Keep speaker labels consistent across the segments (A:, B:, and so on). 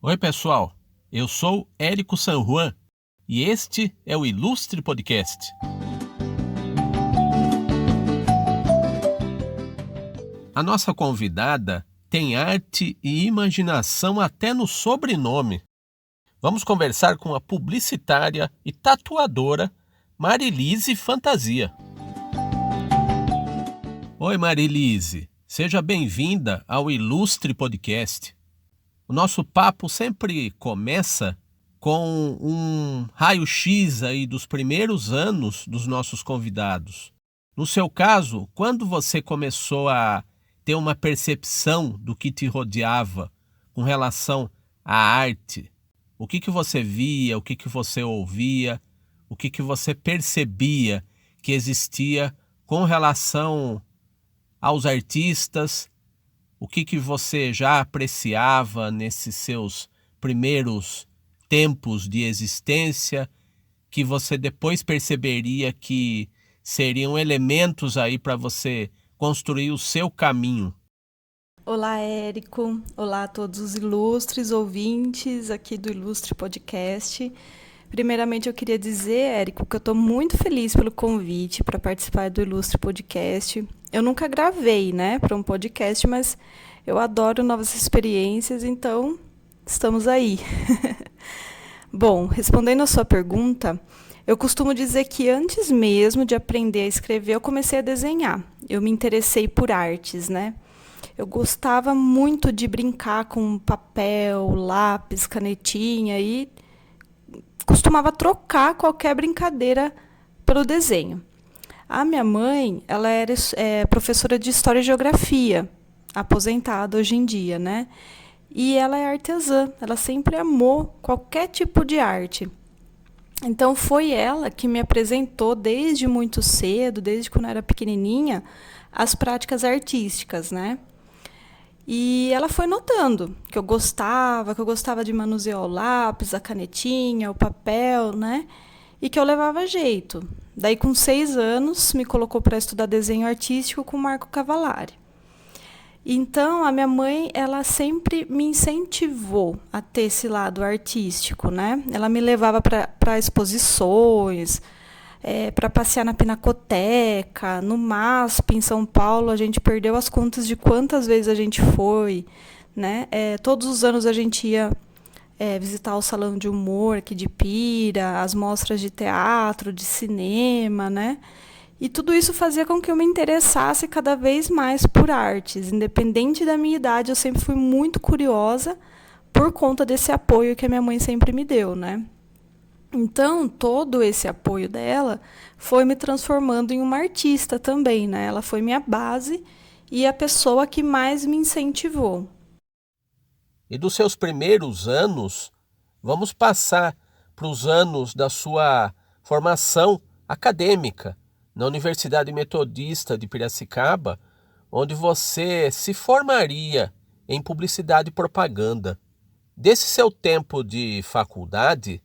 A: Oi, pessoal. Eu sou Érico San Juan e este é o Ilustre Podcast. A nossa convidada tem arte e imaginação até no sobrenome. Vamos conversar com a publicitária e tatuadora Marilise Fantasia. Oi, Marilise. Seja bem-vinda ao Ilustre Podcast. O nosso papo sempre começa com um raio-x aí dos primeiros anos dos nossos convidados. No seu caso, quando você começou a ter uma percepção do que te rodeava com relação à arte, o que você via, o que você ouvia, o que você percebia que existia com relação aos artistas, o que você já apreciava nesses seus primeiros tempos de existência, que você depois perceberia que seriam elementos aí para você construir o seu caminho?
B: Olá, Érico. Olá a todos os ilustres ouvintes aqui do Ilustre Podcast. Primeiramente, eu queria dizer, Érico, que eu estou muito feliz pelo convite para participar do Ilustre Podcast. Eu nunca gravei, para um podcast, mas eu adoro novas experiências, então estamos aí. Bom, respondendo a sua pergunta, eu costumo dizer que antes mesmo de aprender a escrever, eu comecei a desenhar. Eu me interessei por artes, Eu gostava muito de brincar com papel, lápis, canetinha e costumava trocar qualquer brincadeira pelo desenho. A minha mãe, ela era professora de História e Geografia, aposentada hoje em dia, E ela é artesã, ela sempre amou qualquer tipo de arte. Então foi ela que me apresentou desde muito cedo, desde quando eu era pequenininha, as práticas artísticas, E ela foi notando que eu gostava de manusear o lápis, a canetinha, o papel, E que eu levava jeito. Daí, com 6 anos, me colocou para estudar desenho artístico com Marco Cavallari. Então, a minha mãe, ela sempre me incentivou a ter esse lado artístico, Ela me levava para exposições, para passear na Pinacoteca, no MASP, em São Paulo. A gente perdeu as contas de quantas vezes a gente foi, Todos os anos a gente ia visitar o Salão de Humor aqui de Pira, as mostras de teatro, de cinema, E tudo isso fazia com que eu me interessasse cada vez mais por artes. Independente da minha idade, eu sempre fui muito curiosa por conta desse apoio que a minha mãe sempre me deu, Então, todo esse apoio dela foi me transformando em uma artista também, Ela foi minha base e a pessoa que mais me incentivou.
A: E dos seus primeiros anos, vamos passar para os anos da sua formação acadêmica na Universidade Metodista de Piracicaba, onde você se formaria em publicidade e propaganda. Desse seu tempo de faculdade,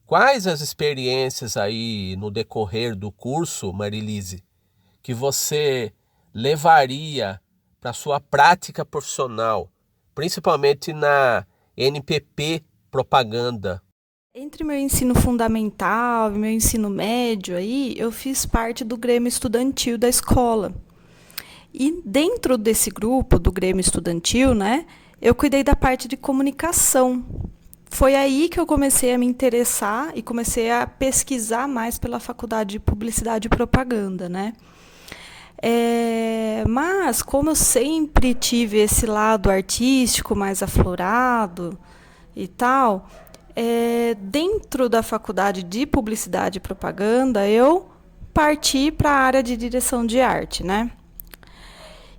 A: quais as experiências aí no decorrer do curso, Marilise, que você levaria para a sua prática profissional, principalmente na NPP Propaganda?
B: Entre meu ensino fundamental e meu ensino médio, eu fiz parte do Grêmio Estudantil da escola. E dentro desse grupo, do Grêmio Estudantil, eu cuidei da parte de comunicação. Foi aí que eu comecei a me interessar e comecei a pesquisar mais pela faculdade de Publicidade e Propaganda, Mas, como eu sempre tive esse lado artístico mais aflorado e tal, dentro da faculdade de Publicidade e Propaganda, eu parti para a área de direção de arte,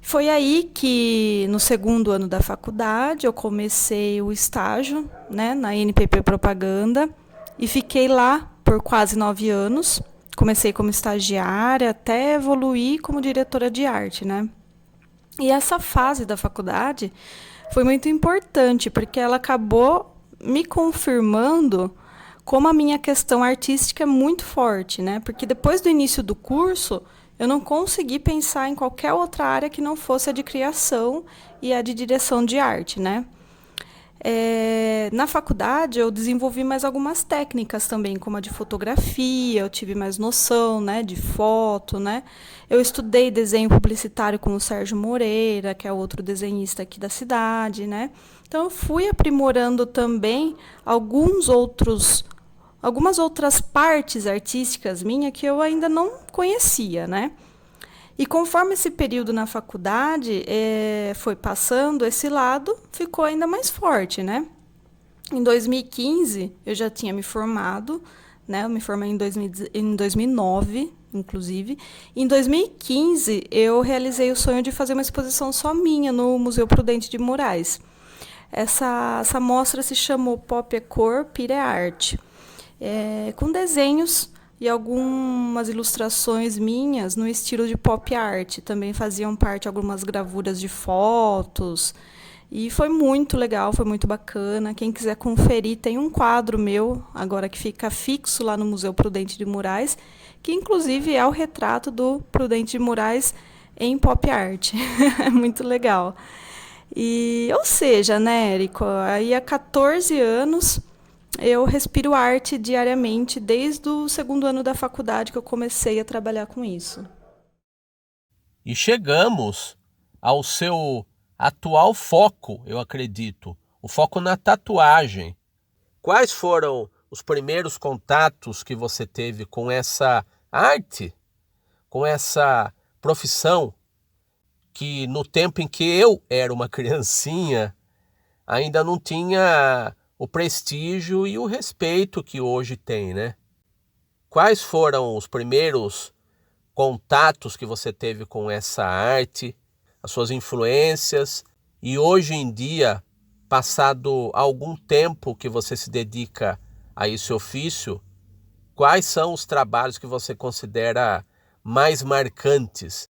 B: Foi aí que, no segundo ano da faculdade, eu comecei o estágio, na NPP Propaganda, e fiquei lá por quase 9 anos. Comecei como estagiária até evoluir como diretora de arte, E essa fase da faculdade foi muito importante, porque ela acabou me confirmando como a minha questão artística é muito forte, Porque depois do início do curso, eu não consegui pensar em qualquer outra área que não fosse a de criação e a de direção de arte, Na faculdade, eu desenvolvi mais algumas técnicas também, como a de fotografia, eu tive mais noção, né, de foto, né? Eu estudei desenho publicitário com o Sérgio Moreira, que é outro desenhista aqui da cidade, né? Então, eu fui aprimorando também algumas outras partes artísticas minhas que eu ainda não conhecia, né? E conforme esse período na faculdade foi passando, esse lado ficou ainda mais forte, né? Em 2015, eu já tinha me formado, né? Eu me formei em 2009, inclusive. Em 2015, eu realizei o sonho de fazer uma exposição só minha no Museu Prudente de Moraes. Essa mostra se chamou Pop é Cor, Pira é Arte, com desenhos e algumas ilustrações minhas no estilo de pop art. Também faziam parte algumas gravuras de fotos. E foi muito legal, foi muito bacana. Quem quiser conferir, tem um quadro meu, agora que fica fixo lá no Museu Prudente de Moraes, que inclusive é o retrato do Prudente de Moraes em pop art. Muito legal. E, ou seja, né, Érico, aí há 14 anos eu respiro arte diariamente, desde o segundo ano da faculdade que eu comecei a trabalhar com isso.
A: E chegamos ao seu atual foco, eu acredito, o foco na tatuagem. Quais foram os primeiros contatos que você teve com essa arte, com essa profissão, que no tempo em que eu era uma criancinha, ainda não tinha o prestígio e o respeito que hoje tem, né? Quais foram os primeiros contatos que você teve com essa arte, as suas influências, e hoje em dia, passado algum tempo que você se dedica a esse ofício, quais são os trabalhos que você considera mais marcantes?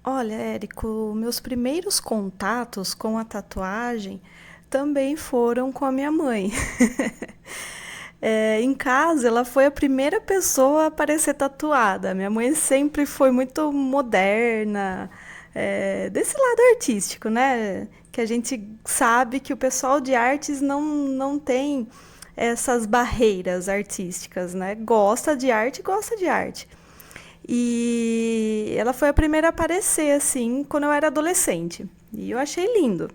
B: Olha, Érico, meus primeiros contatos com a tatuagem também foram com a minha mãe. Em casa, ela foi a primeira pessoa a aparecer tatuada. Minha mãe sempre foi muito moderna, desse lado artístico, né? Que a gente sabe que o pessoal de artes não tem essas barreiras artísticas, né? Gosta de arte, gosta de arte. E ela foi a primeira a aparecer, assim, quando eu era adolescente. E eu achei lindo.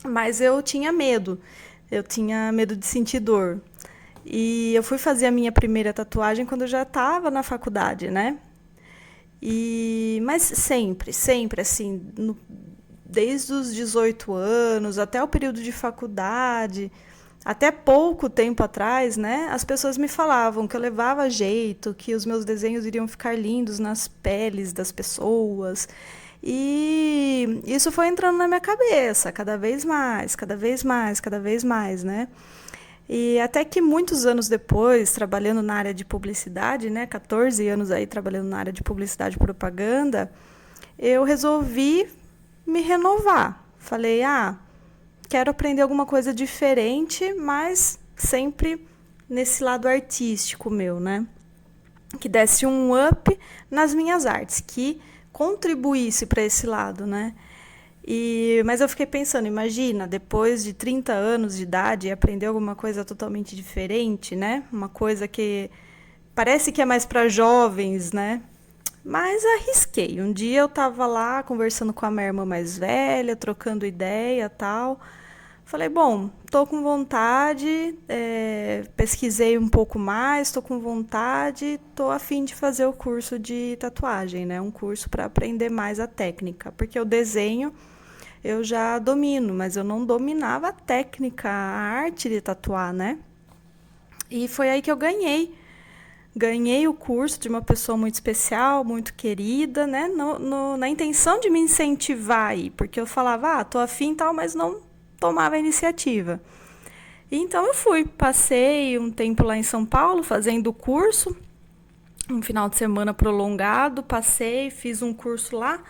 B: Mas eu tinha medo. Eu tinha medo de sentir dor. E eu fui fazer a minha primeira tatuagem quando eu já estava na faculdade, né? Mas sempre, assim, desde os 18 anos até o período de faculdade, até pouco tempo atrás, né, as pessoas me falavam que eu levava jeito, que os meus desenhos iriam ficar lindos nas peles das pessoas. E isso foi entrando na minha cabeça, cada vez mais, cada vez mais, cada vez mais, né? E até que muitos anos depois, trabalhando na área de publicidade, né, 14 anos aí trabalhando na área de publicidade e propaganda, eu resolvi me renovar. Falei, quero aprender alguma coisa diferente, mas sempre nesse lado artístico meu, né? Que desse um up nas minhas artes, que contribuísse para esse lado, né? Mas eu fiquei pensando, imagina, depois de 30 anos de idade, aprender alguma coisa totalmente diferente, né? Uma coisa que parece que é mais para jovens, né? Mas arrisquei. Um dia eu estava lá conversando com a minha irmã mais velha, trocando ideia e tal. Falei, bom, estou com vontade, pesquisei um pouco mais, estou com vontade, estou a fim de fazer o curso de tatuagem, né? Um curso para aprender mais a técnica, porque o desenho eu já domino, mas eu não dominava a técnica, a arte de tatuar, né? E foi aí que eu ganhei. Ganhei o curso de uma pessoa muito especial, muito querida, né? Na intenção de me incentivar aí, porque eu falava, tô afim e tal, mas não tomava a iniciativa. E então eu fui, passei um tempo lá em São Paulo fazendo o curso, um final de semana prolongado, passei, fiz um curso lá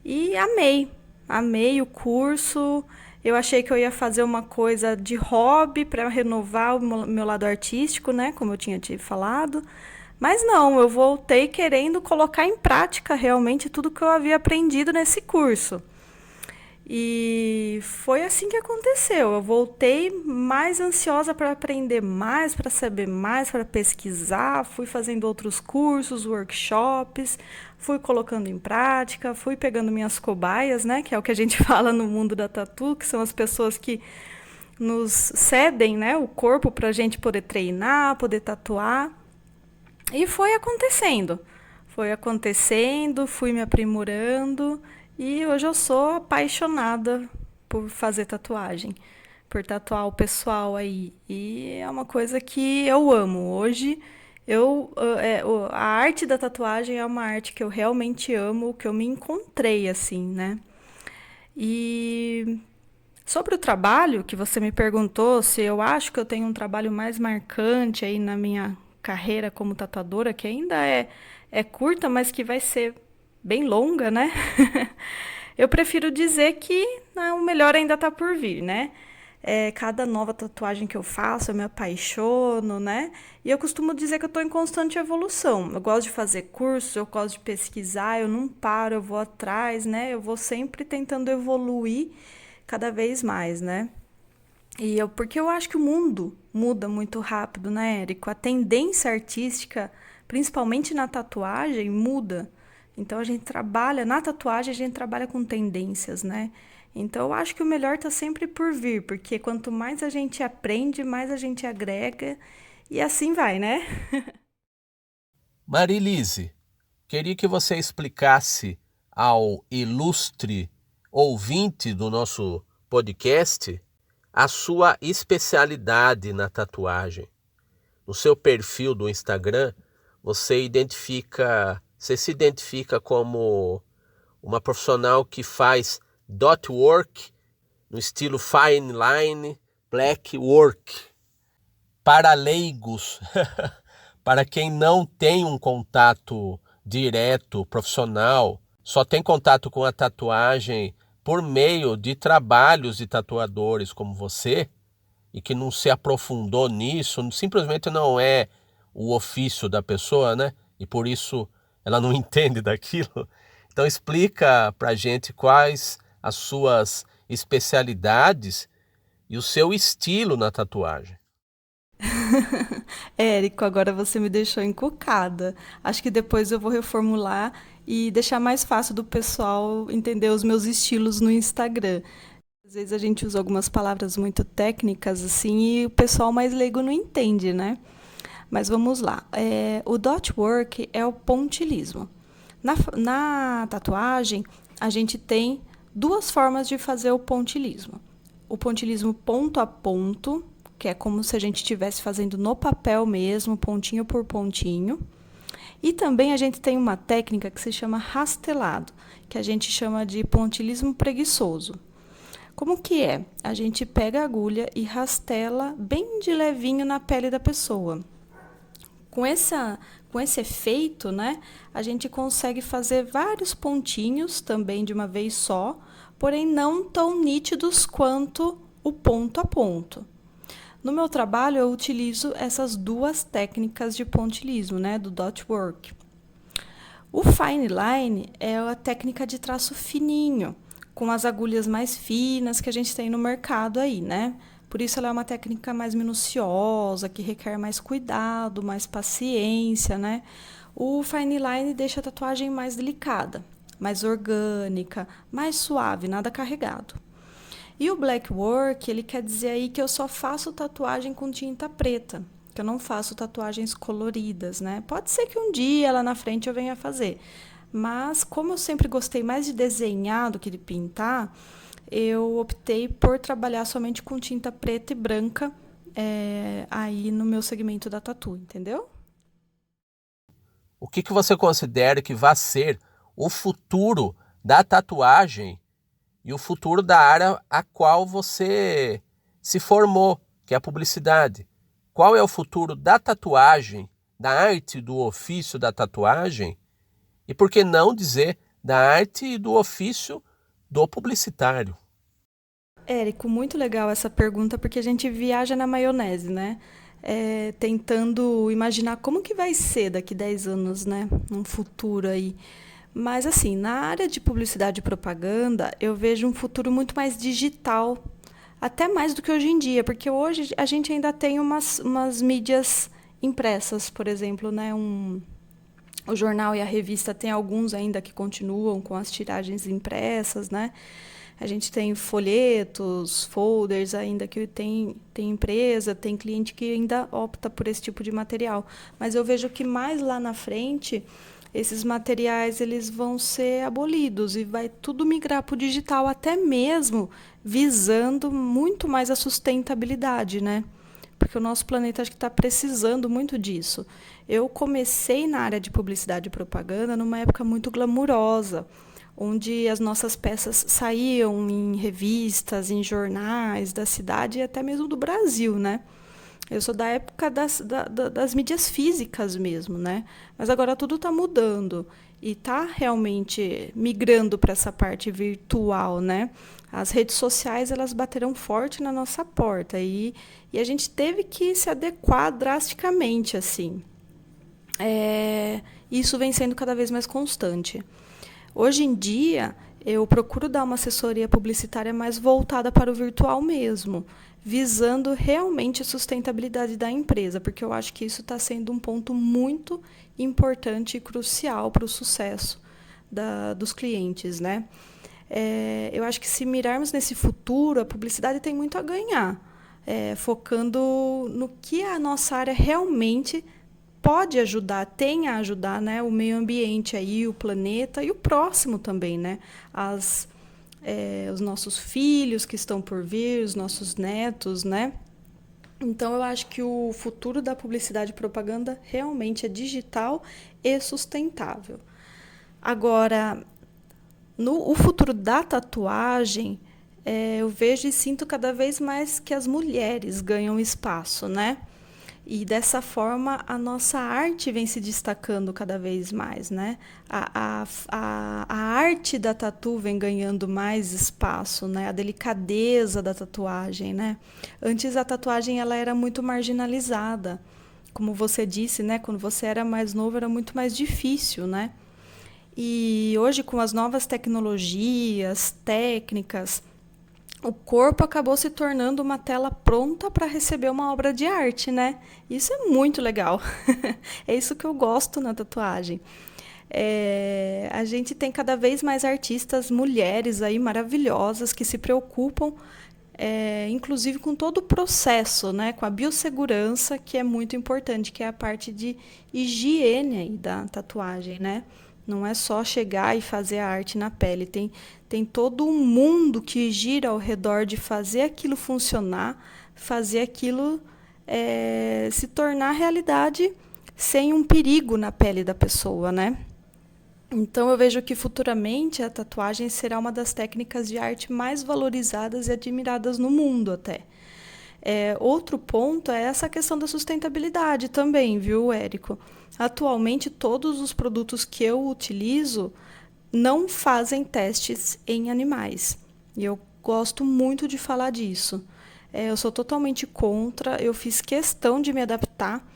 B: e amei o curso. Eu achei que eu ia fazer uma coisa de hobby para renovar o meu lado artístico, né? Como eu tinha te falado. Mas não, eu voltei querendo colocar em prática realmente tudo que eu havia aprendido nesse curso. E foi assim que aconteceu. Eu voltei mais ansiosa para aprender mais, para saber mais, para pesquisar. Fui fazendo outros cursos, workshops, fui colocando em prática, fui pegando minhas cobaias, né? Que é o que a gente fala no mundo da tatu, que são as pessoas que nos cedem, né, o corpo para a gente poder treinar, poder tatuar. E foi acontecendo, fui me aprimorando e hoje eu sou apaixonada por fazer tatuagem, por tatuar o pessoal aí. E é uma coisa que eu amo. Hoje a arte da tatuagem é uma arte que eu realmente amo, que eu me encontrei assim, né? E sobre o trabalho que você me perguntou, se eu acho que eu tenho um trabalho mais marcante aí na minha carreira como tatuadora, que ainda é curta, mas que vai ser bem longa, né? Eu prefiro dizer que o melhor ainda está por vir, né? Cada nova tatuagem que eu faço, eu me apaixono, né? E eu costumo dizer que eu estou em constante evolução. Eu gosto de fazer cursos, eu gosto de pesquisar, eu não paro, eu vou atrás, né? Eu vou sempre tentando evoluir cada vez mais, né? Porque eu acho que o mundo muda muito rápido, né, Érico? A tendência artística, principalmente na tatuagem, muda. Então a gente trabalha, na tatuagem a gente trabalha com tendências, né? Então eu acho que o melhor está sempre por vir, porque quanto mais a gente aprende, mais a gente agrega e assim vai, né?
A: Marilise, queria que você explicasse ao ilustre ouvinte do nosso podcast a sua especialidade na tatuagem. No seu perfil do Instagram, você se identifica como uma profissional que faz dot work no estilo fine line, black work. Para leigos, para quem não tem um contato direto, profissional, só tem contato com a tatuagem por meio de trabalhos de tatuadores como você, e que não se aprofundou nisso, simplesmente não é o ofício da pessoa, né? E por isso ela não entende daquilo. Então explica pra gente quais as suas especialidades e o seu estilo na tatuagem.
B: Érico, agora você me deixou encucada. Acho que depois eu vou reformular e deixar mais fácil do pessoal entender os meus estilos no Instagram. Às vezes a gente usa algumas palavras muito técnicas assim e o pessoal mais leigo não entende, né? Mas vamos lá. O dot work é o pontilhismo. Na tatuagem, a gente tem duas formas de fazer o pontilhismo. O pontilhismo ponto a ponto, que é como se a gente estivesse fazendo no papel mesmo, pontinho por pontinho. E também a gente tem uma técnica que se chama rastelado, que a gente chama de pontilhismo preguiçoso. Como que é? A gente pega a agulha e rastela bem de levinho na pele da pessoa. Com esse efeito, né, a gente consegue fazer vários pontinhos também de uma vez só, porém não tão nítidos quanto o ponto a ponto. No meu trabalho, eu utilizo essas duas técnicas de pontilhismo, né, do dot work. O fine line é a técnica de traço fininho, com as agulhas mais finas que a gente tem no mercado aí, né? Por isso ela é uma técnica mais minuciosa, que requer mais cuidado, mais paciência, né? O fine line deixa a tatuagem mais delicada, mais orgânica, mais suave, nada carregado. E o black work, ele quer dizer aí que eu só faço tatuagem com tinta preta, que eu não faço tatuagens coloridas, né? Pode ser que um dia lá na frente eu venha fazer, mas como eu sempre gostei mais de desenhar do que de pintar, eu optei por trabalhar somente com tinta preta e branca aí no meu segmento da tatu, entendeu?
A: O que você considera que vai ser o futuro da tatuagem e o futuro da área a qual você se formou, que é a publicidade? Qual é o futuro da tatuagem, da arte do ofício da tatuagem? E por que não dizer da arte e do ofício do publicitário?
B: Érico, muito legal essa pergunta, porque a gente viaja na maionese, né? Tentando imaginar como que vai ser daqui 10 anos, né? Num futuro aí. Mas, assim, na área de publicidade e propaganda, eu vejo um futuro muito mais digital, até mais do que hoje em dia, porque hoje a gente ainda tem umas mídias impressas, por exemplo, né? O jornal e a revista tem alguns ainda que continuam com as tiragens impressas, né? A gente tem folhetos, folders ainda que tem empresa, tem cliente que ainda opta por esse tipo de material. Mas eu vejo que mais lá na frente, esses materiais eles vão ser abolidos e vai tudo migrar para o digital, até mesmo visando muito mais a sustentabilidade, né? Porque o nosso planeta acho que está precisando muito disso. Eu comecei na área de publicidade e propaganda numa época muito glamurosa, onde as nossas peças saíam em revistas, em jornais da cidade e até mesmo do Brasil, né? Eu sou da época das mídias físicas mesmo, né? Mas agora tudo está mudando e está realmente migrando para essa parte virtual, né? As redes sociais elas bateram forte na nossa porta e a gente teve que se adequar drasticamente, assim. Isso vem sendo cada vez mais constante. Hoje em dia, eu procuro dar uma assessoria publicitária mais voltada para o virtual mesmo, visando realmente a sustentabilidade da empresa, porque eu acho que isso está sendo um ponto muito importante e crucial para o sucesso dos clientes, né? Eu acho que se mirarmos nesse futuro, a publicidade tem muito a ganhar, focando no que a nossa área realmente pode ajudar, tem a ajudar, né, o meio ambiente aí, o planeta e o próximo também, né? Os nossos filhos que estão por vir, os nossos netos, né? Então eu acho que o futuro da publicidade e propaganda realmente é digital e sustentável. Agora, o futuro da tatuagem, eu vejo e sinto cada vez mais que as mulheres ganham espaço, né? E dessa forma a nossa arte vem se destacando cada vez mais, né? A arte da tatu vem ganhando mais espaço, né? A delicadeza da tatuagem, né? Antes a tatuagem ela era muito marginalizada. Como você disse, né? Quando você era mais novo era muito mais difícil, né? E hoje com as novas tecnologias, técnicas, o corpo acabou se tornando uma tela pronta para receber uma obra de arte, né? Isso é muito legal. É isso que eu gosto na tatuagem. A gente tem cada vez mais artistas mulheres aí maravilhosas que se preocupam, inclusive com todo o processo, né? Com a biossegurança, que é muito importante, que é a parte de higiene aí da tatuagem, né? Não é só chegar e fazer a arte na pele. Tem todo um mundo que gira ao redor de fazer aquilo funcionar, fazer aquilo se tornar realidade sem um perigo na pele da pessoa, né? Então eu vejo que futuramente a tatuagem será uma das técnicas de arte mais valorizadas e admiradas no mundo até. Outro ponto é essa questão da sustentabilidade também, viu, Érico? Atualmente, todos os produtos que eu utilizo não fazem testes em animais. E eu gosto muito de falar disso. Eu sou totalmente contra, eu fiz questão de me adaptar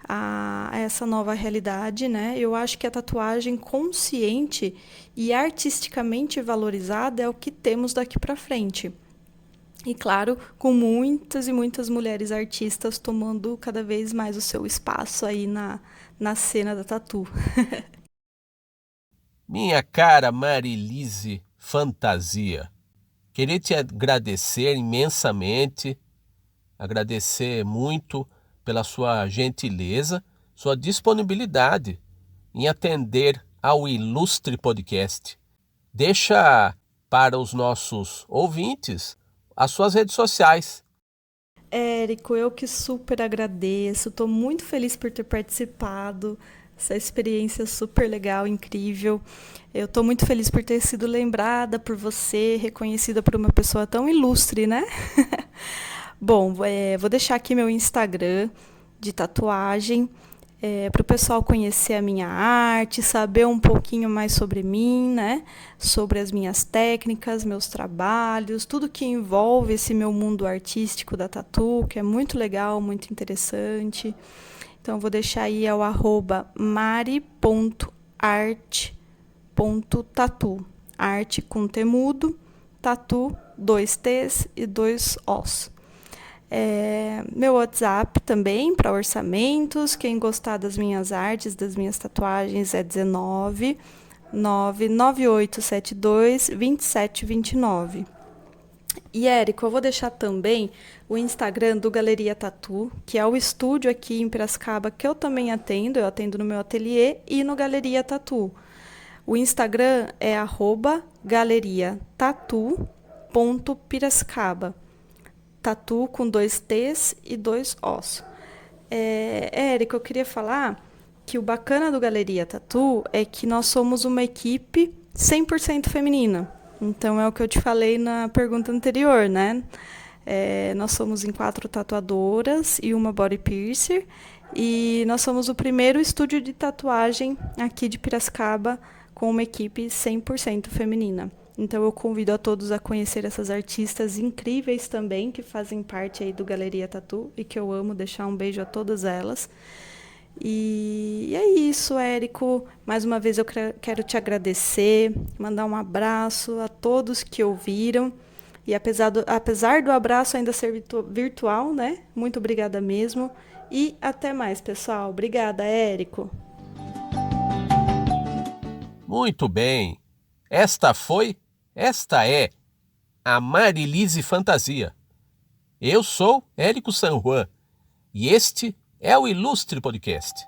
B: a essa nova realidade, né? Eu acho que a tatuagem consciente e artisticamente valorizada é o que temos daqui para frente. E, claro, com muitas e muitas mulheres artistas tomando cada vez mais o seu espaço aí na cena da tatu.
A: Minha cara Marilise Fantasia, queria te agradecer imensamente, agradecer muito pela sua gentileza, sua disponibilidade em atender ao Ilustre Podcast. Deixa para os nossos ouvintes as suas redes sociais.
B: Érico, eu que super agradeço, estou muito feliz por ter participado, essa experiência super legal, incrível. Eu estou muito feliz por ter sido lembrada por você, reconhecida por uma pessoa tão ilustre, né? Bom, vou deixar aqui meu Instagram de tatuagem, para o pessoal conhecer a minha arte, saber um pouquinho mais sobre mim, né? Sobre as minhas técnicas, meus trabalhos, tudo que envolve esse meu mundo artístico da tatu, que é muito legal, muito interessante. Então, vou deixar aí ao @mari.art arte.tatu. Arte com T mudo, tatu, 2 T's e 2 O's. Meu WhatsApp também para orçamentos. Quem gostar das minhas artes, das minhas tatuagens, é 19 99872 2729. E, Érico, eu vou deixar também o Instagram do Galeria Tatu, que é o estúdio aqui em Piracicaba que eu também atendo. Eu atendo no meu ateliê e no Galeria Tatu. O Instagram é @galeriatatu.piracicaba. Tatu com 2 T's e 2 O's. Érico, eu queria falar que o bacana do Galeria Tatu é que nós somos uma equipe 100% feminina. Então, é o que eu te falei na pergunta anterior, né? Nós somos em 4 tatuadoras e uma body piercer. E nós somos o primeiro estúdio de tatuagem aqui de Piracicaba com uma equipe 100% feminina. Então, eu convido a todos a conhecer essas artistas incríveis também, que fazem parte aí do Galeria Tatu e que eu amo. Deixar um beijo a todas elas. E é isso, Érico. Mais uma vez eu quero te agradecer, mandar um abraço a todos que ouviram. E apesar do abraço ainda ser virtual, né? Muito obrigada mesmo. E até mais, pessoal. Obrigada, Érico.
A: Muito bem. Esta é a Marilise Fantasia. Eu sou Érico San Juan e este é o Ilustre Podcast.